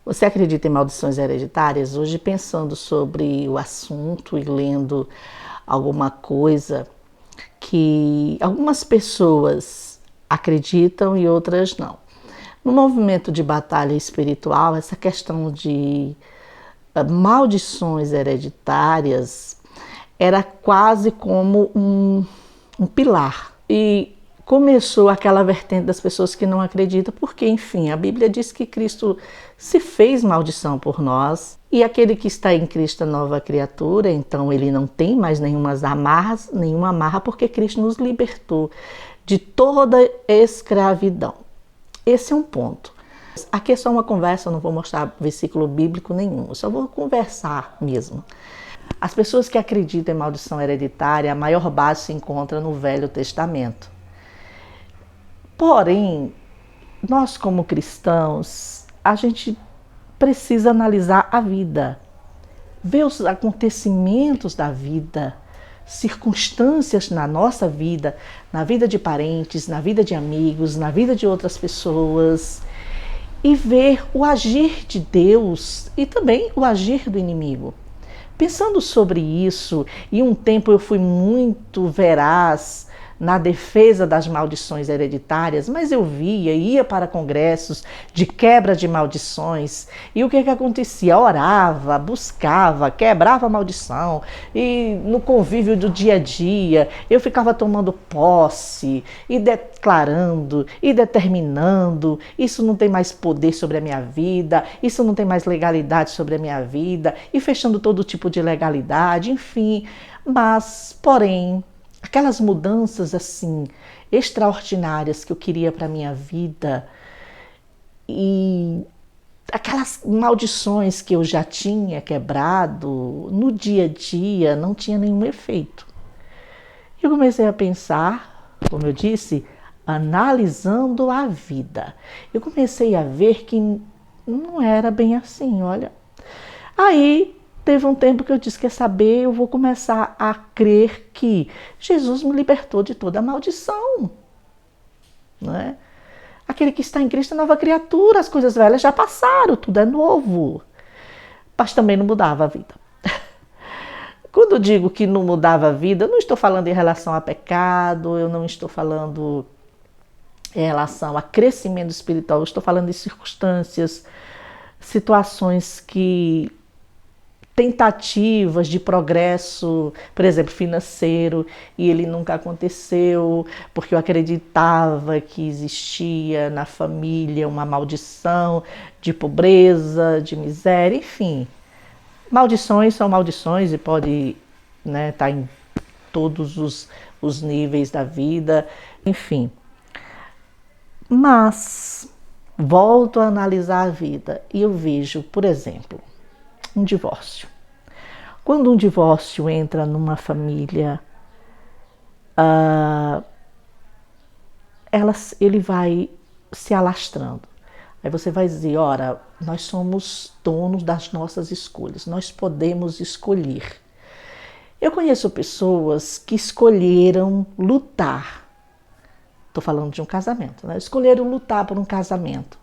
Você acredita em maldições hereditárias? Hoje, pensando sobre o assunto e lendo alguma coisa que algumas pessoas acreditam e outras não. No movimento de batalha espiritual, essa questão de maldições hereditárias era quase como um pilar. E começou aquela vertente das pessoas que não acreditam, porque, enfim, a Bíblia diz que Cristo se fez maldição por nós, e aquele que está em Cristo é nova criatura, então ele não tem mais nenhuma amarra, porque Cristo nos libertou de toda escravidão. Esse é um ponto. Aqui é só uma conversa, eu não vou mostrar versículo bíblico nenhum, eu só vou conversar mesmo. As pessoas que acreditam em maldição hereditária, a maior base se encontra no Velho Testamento. Porém, nós como cristãos, a gente precisa analisar a vida, ver os acontecimentos da vida, circunstâncias na nossa vida, na vida de parentes, na vida de amigos, na vida de outras pessoas, e ver o agir de Deus e também o agir do inimigo. Pensando sobre isso, e um tempo eu fui muito veraz na defesa das maldições hereditárias, mas eu ia para congressos de quebra de maldições, e o que acontecia? Orava, buscava, quebrava a maldição, e no convívio do dia a dia, eu ficava tomando posse, e declarando, e determinando, isso não tem mais poder sobre a minha vida, isso não tem mais legalidade sobre a minha vida, e fechando todo tipo de legalidade, enfim, mas, porém, aquelas mudanças assim extraordinárias que eu queria para minha vida e aquelas maldições que eu já tinha quebrado no dia a dia não tinha nenhum efeito. Eu comecei a pensar, como eu disse, analisando a vida. Eu comecei a ver que não era bem assim, olha. Aí teve um tempo que eu disse, quer saber, eu vou começar a crer que Jesus me libertou de toda a maldição. Não é? Aquele que está em Cristo é nova criatura, as coisas velhas já passaram, tudo é novo. Mas também não mudava a vida. Quando eu digo que não mudava a vida, eu não estou falando em relação a pecado, eu não estou falando em relação a crescimento espiritual, eu estou falando de circunstâncias, situações que tentativas de progresso, por exemplo, financeiro, e ele nunca aconteceu, porque eu acreditava que existia na família uma maldição de pobreza, de miséria, enfim. Maldições são maldições e pode estar em todos os níveis da vida, enfim. Mas volto a analisar a vida e eu vejo, por exemplo, um divórcio. Quando um divórcio entra numa família, ele vai se alastrando. Aí você vai dizer, ora, nós somos donos das nossas escolhas, nós podemos escolher. Eu conheço pessoas que escolheram lutar. Estou falando de um casamento, né? Escolheram lutar por um casamento.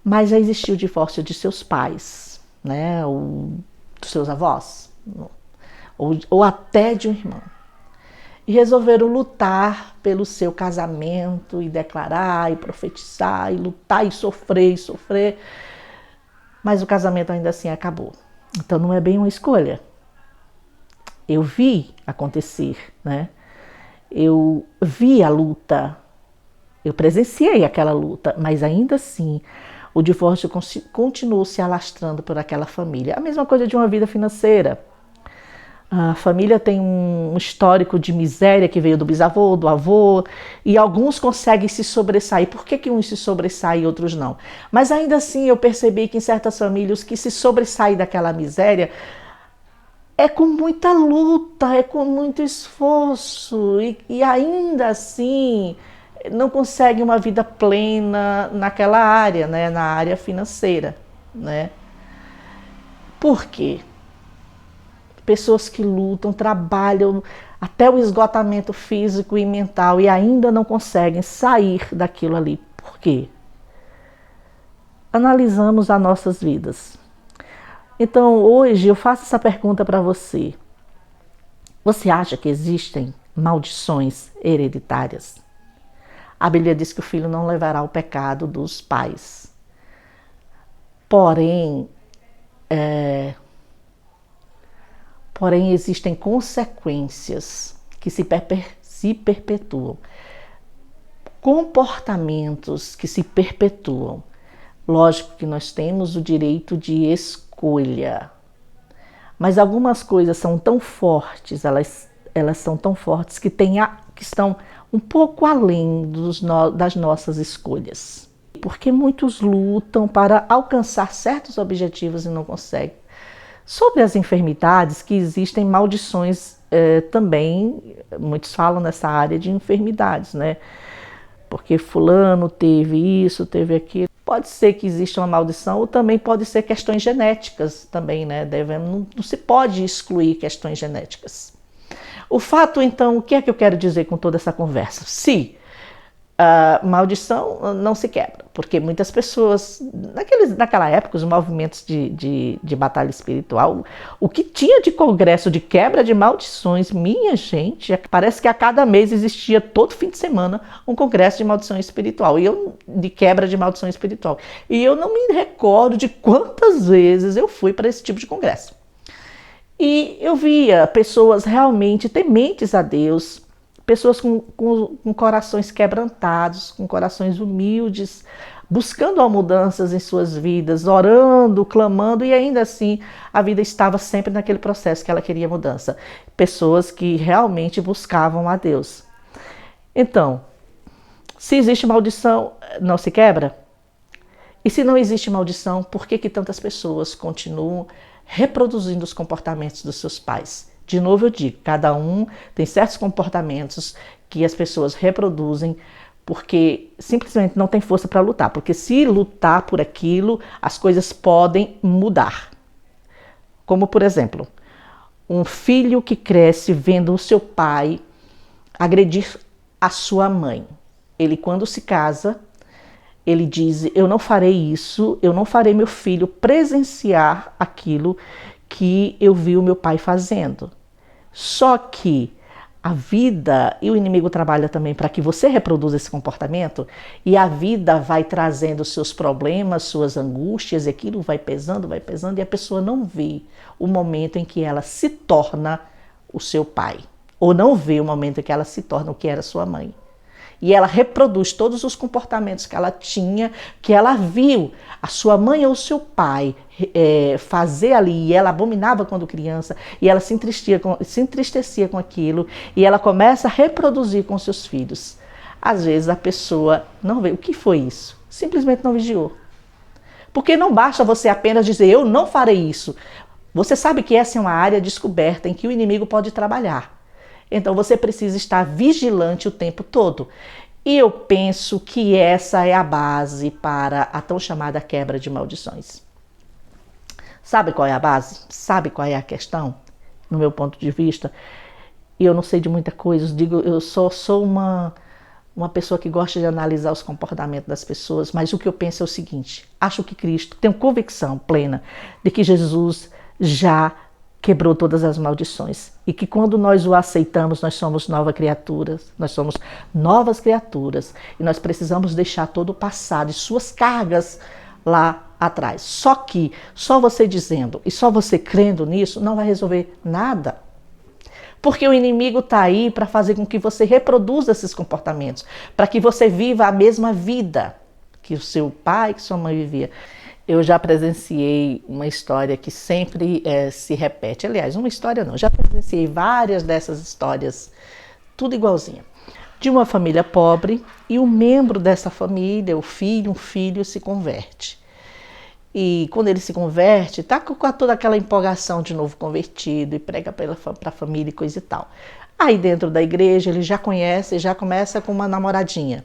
Mas já existiu o divórcio de seus pais, né? Ou dos seus avós, ou até de um irmão. E resolveram lutar pelo seu casamento e declarar e profetizar e lutar e sofrer. Mas o casamento ainda assim acabou. Então não é bem uma escolha. Eu vi acontecer, né? Eu vi a luta, eu presenciei aquela luta, mas ainda assim o divórcio continuou se alastrando por aquela família. A mesma coisa de uma vida financeira. A família tem um histórico de miséria que veio do bisavô, do avô, e alguns conseguem se sobressair. Por que uns se sobressaem e outros não? Mas ainda assim eu percebi que em certas famílias que se sobressaem daquela miséria é com muita luta, é com muito esforço, e ainda assim não consegue uma vida plena naquela área, né, na área financeira, né? Por quê? Pessoas que lutam, trabalham até o esgotamento físico e mental e ainda não conseguem sair daquilo ali. Por quê? analisamos as nossas vidas. Então, hoje eu faço essa pergunta para você. Você acha que existem maldições hereditárias? A Bíblia diz que o filho não levará o pecado dos pais. Porém, existem consequências que se perpetuam. Comportamentos que se perpetuam. Lógico que nós temos o direito de escolha. Mas algumas coisas são tão fortes, elas são tão fortes que estão um pouco além das nossas escolhas. Porque muitos lutam para alcançar certos objetivos e não conseguem. Sobre as enfermidades, que existem maldições também, muitos falam nessa área de enfermidades, né? Porque fulano teve isso, teve aquilo. Pode ser que exista uma maldição, ou também pode ser questões genéticas também, né? Não se pode excluir questões genéticas. O fato, então, o que é que eu quero dizer com toda essa conversa? Se a maldição não se quebra, porque muitas pessoas, naquela época, os movimentos de batalha espiritual, o que tinha de congresso de quebra de maldições, minha gente, parece que a cada mês existia, todo fim de semana, um congresso de maldição espiritual, de quebra de maldição espiritual. E eu não me recordo de quantas vezes eu fui para esse tipo de congresso. E eu via pessoas realmente tementes a Deus, pessoas com corações quebrantados, com corações humildes, buscando mudanças em suas vidas, orando, clamando, e ainda assim a vida estava sempre naquele processo que ela queria mudança. Pessoas que realmente buscavam a Deus. Então, se existe maldição, não se quebra? E se não existe maldição, por que tantas pessoas continuam reproduzindo os comportamentos dos seus pais? De novo eu digo, cada um tem certos comportamentos que as pessoas reproduzem porque simplesmente não tem força para lutar. Porque se lutar por aquilo, as coisas podem mudar. Como, por exemplo, um filho que cresce vendo o seu pai agredir a sua mãe. Ele, quando se casa, ele diz: eu não farei isso, eu não farei meu filho presenciar aquilo que eu vi o meu pai fazendo. Só que a vida e o inimigo trabalha também para que você reproduza esse comportamento, e a vida vai trazendo seus problemas, suas angústias, e aquilo vai pesando, e a pessoa não vê o momento em que ela se torna o seu pai, ou não vê o momento em que ela se torna o que era sua mãe. E ela reproduz todos os comportamentos que ela tinha, que ela viu a sua mãe ou o seu pai fazer ali, e ela abominava quando criança, e ela se entristecia com aquilo, e ela começa a reproduzir com seus filhos. Às vezes a pessoa não vê. O que foi isso? Simplesmente não vigiou. Porque não basta você apenas dizer: eu não farei isso. Você sabe que essa é uma área descoberta em que o inimigo pode trabalhar. Então você precisa estar vigilante o tempo todo. E eu penso que essa é a base para a tão chamada quebra de maldições. Sabe qual é a base? Sabe qual é a questão? No meu ponto de vista, e eu não sei de muita coisa, eu só sou uma pessoa que gosta de analisar os comportamentos das pessoas, mas o que eu penso é o seguinte: acho que Cristo, tenho convicção plena de que Jesus já quebrou todas as maldições, e que quando nós o aceitamos, nós somos novas criaturas, e nós precisamos deixar todo o passado e suas cargas lá atrás. Só que só você dizendo e só você crendo nisso não vai resolver nada. Porque o inimigo está aí para fazer com que você reproduza esses comportamentos, para que você viva a mesma vida que o seu pai, que sua mãe vivia. Eu já presenciei uma história que sempre se repete. Aliás, uma história não, já presenciei várias dessas histórias, tudo igualzinha. De uma família pobre, e um membro dessa família, um filho se converte. E quando ele se converte, está com toda aquela empolgação de novo convertido, e prega para a família e coisa e tal. Aí dentro da igreja ele já conhece, já começa com uma namoradinha.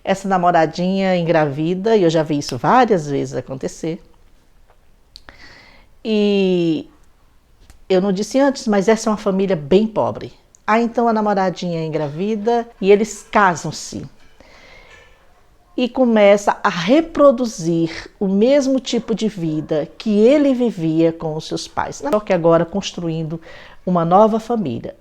Essa namoradinha engravida, e eu já vi isso várias vezes acontecer. E eu não disse antes, mas essa é uma família bem pobre. Aí então a namoradinha é engravida e eles casam-se. e começa a reproduzir o mesmo tipo de vida que ele vivia com os seus pais. Só que agora construindo uma nova família.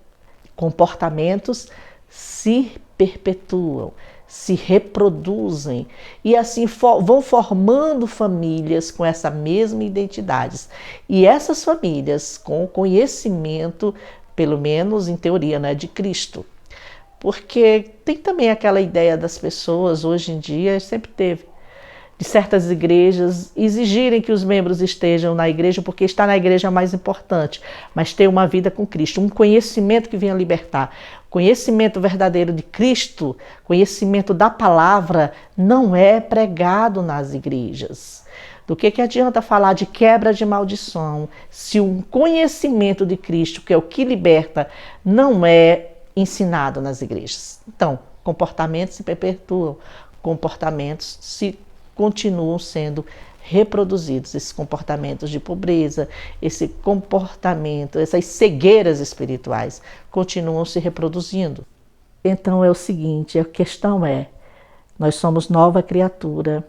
Comportamentos se perpetuam, se reproduzem e assim vão formando famílias com essa mesma identidade. E essas famílias com conhecimento, pelo menos em teoria, né, de Cristo. Porque tem também aquela ideia das pessoas, hoje em dia, sempre teve, de certas igrejas exigirem que os membros estejam na igreja, porque estar na igreja é mais importante, mas ter uma vida com Cristo, um conhecimento que venha libertar. Conhecimento verdadeiro de Cristo, conhecimento da palavra, não é pregado nas igrejas. Do que adianta falar de quebra de maldição, se o conhecimento de Cristo, que é o que liberta, não é ensinado nas igrejas? Então, comportamentos se perpetuam, comportamentos se continuam sendo reproduzidos, esses comportamentos de pobreza, esse comportamento, essas cegueiras espirituais continuam se reproduzindo. Então é o seguinte, a questão é, nós somos nova criatura,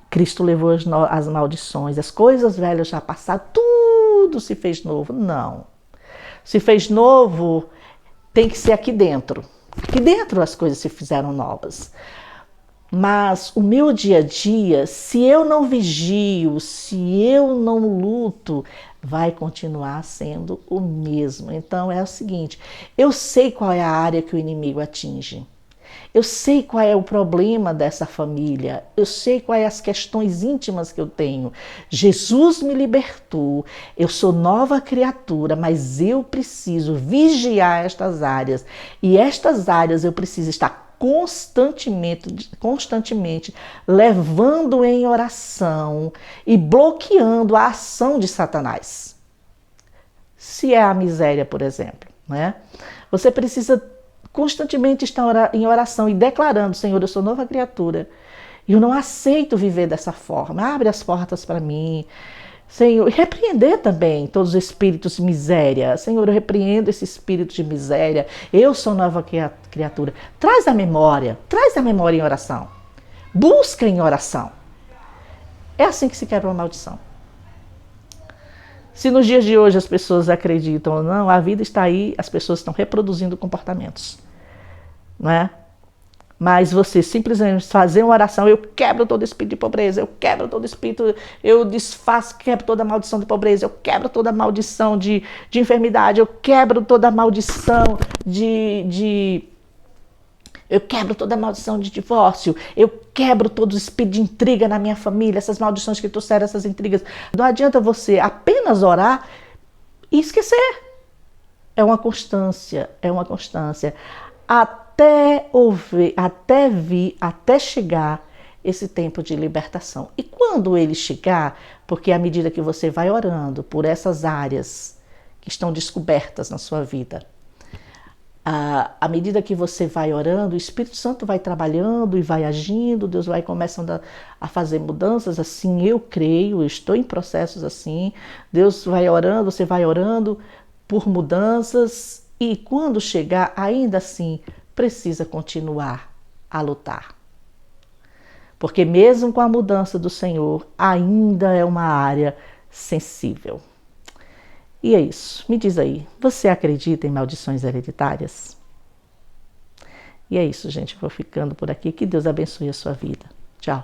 Cristo levou as maldições, as coisas velhas já passaram, tudo se fez novo. Não. Se fez novo, tem que ser aqui dentro. Aqui dentro as coisas se fizeram novas. Mas o meu dia a dia, se eu não vigio, se eu não luto, vai continuar sendo o mesmo. Então é o seguinte, eu sei qual é a área que o inimigo atinge. Eu sei qual é o problema dessa família, eu sei quais as questões íntimas que eu tenho. Jesus me libertou, eu sou nova criatura, mas eu preciso vigiar estas áreas. E estas áreas eu preciso estar constantemente levando em oração e bloqueando a ação de Satanás. Se é a miséria, por exemplo, né? Você precisa constantemente estar em oração e declarando: Senhor, eu sou nova criatura e eu não aceito viver dessa forma. Abre as portas para mim. Senhor, e repreender também todos os espíritos de miséria. Senhor, eu repreendo esse espírito de miséria. Eu sou nova criatura. Traz a memória em oração. Busca em oração. É assim que se quebra uma maldição. Se nos dias de hoje as pessoas acreditam ou não, a vida está aí, as pessoas estão reproduzindo comportamentos. Não é? Mas você simplesmente fazer uma oração: eu quebro todo espírito de pobreza, eu quebro todo espírito, eu desfaço, quebro toda a maldição de pobreza, eu quebro toda a maldição de enfermidade, eu quebro toda a maldição eu quebro toda a maldição de divórcio, eu quebro todo o espírito de intriga na minha família, essas maldições que trouxeram essas intrigas. Não adianta você apenas orar e esquecer. É uma constância. Até chegar esse tempo de libertação. E quando ele chegar, porque à medida que você vai orando por essas áreas que estão descobertas na sua vida, à medida que você vai orando, o Espírito Santo vai trabalhando e vai agindo, Deus vai começando a fazer mudanças, assim eu creio, eu estou em processos assim, Deus vai orando, você vai orando por mudanças e quando chegar, ainda assim, precisa continuar a lutar. Porque mesmo com a mudança do Senhor, ainda é uma área sensível. E é isso. Me diz aí, você acredita em maldições hereditárias? E é isso, gente. Vou ficando por aqui. Que Deus abençoe a sua vida. Tchau.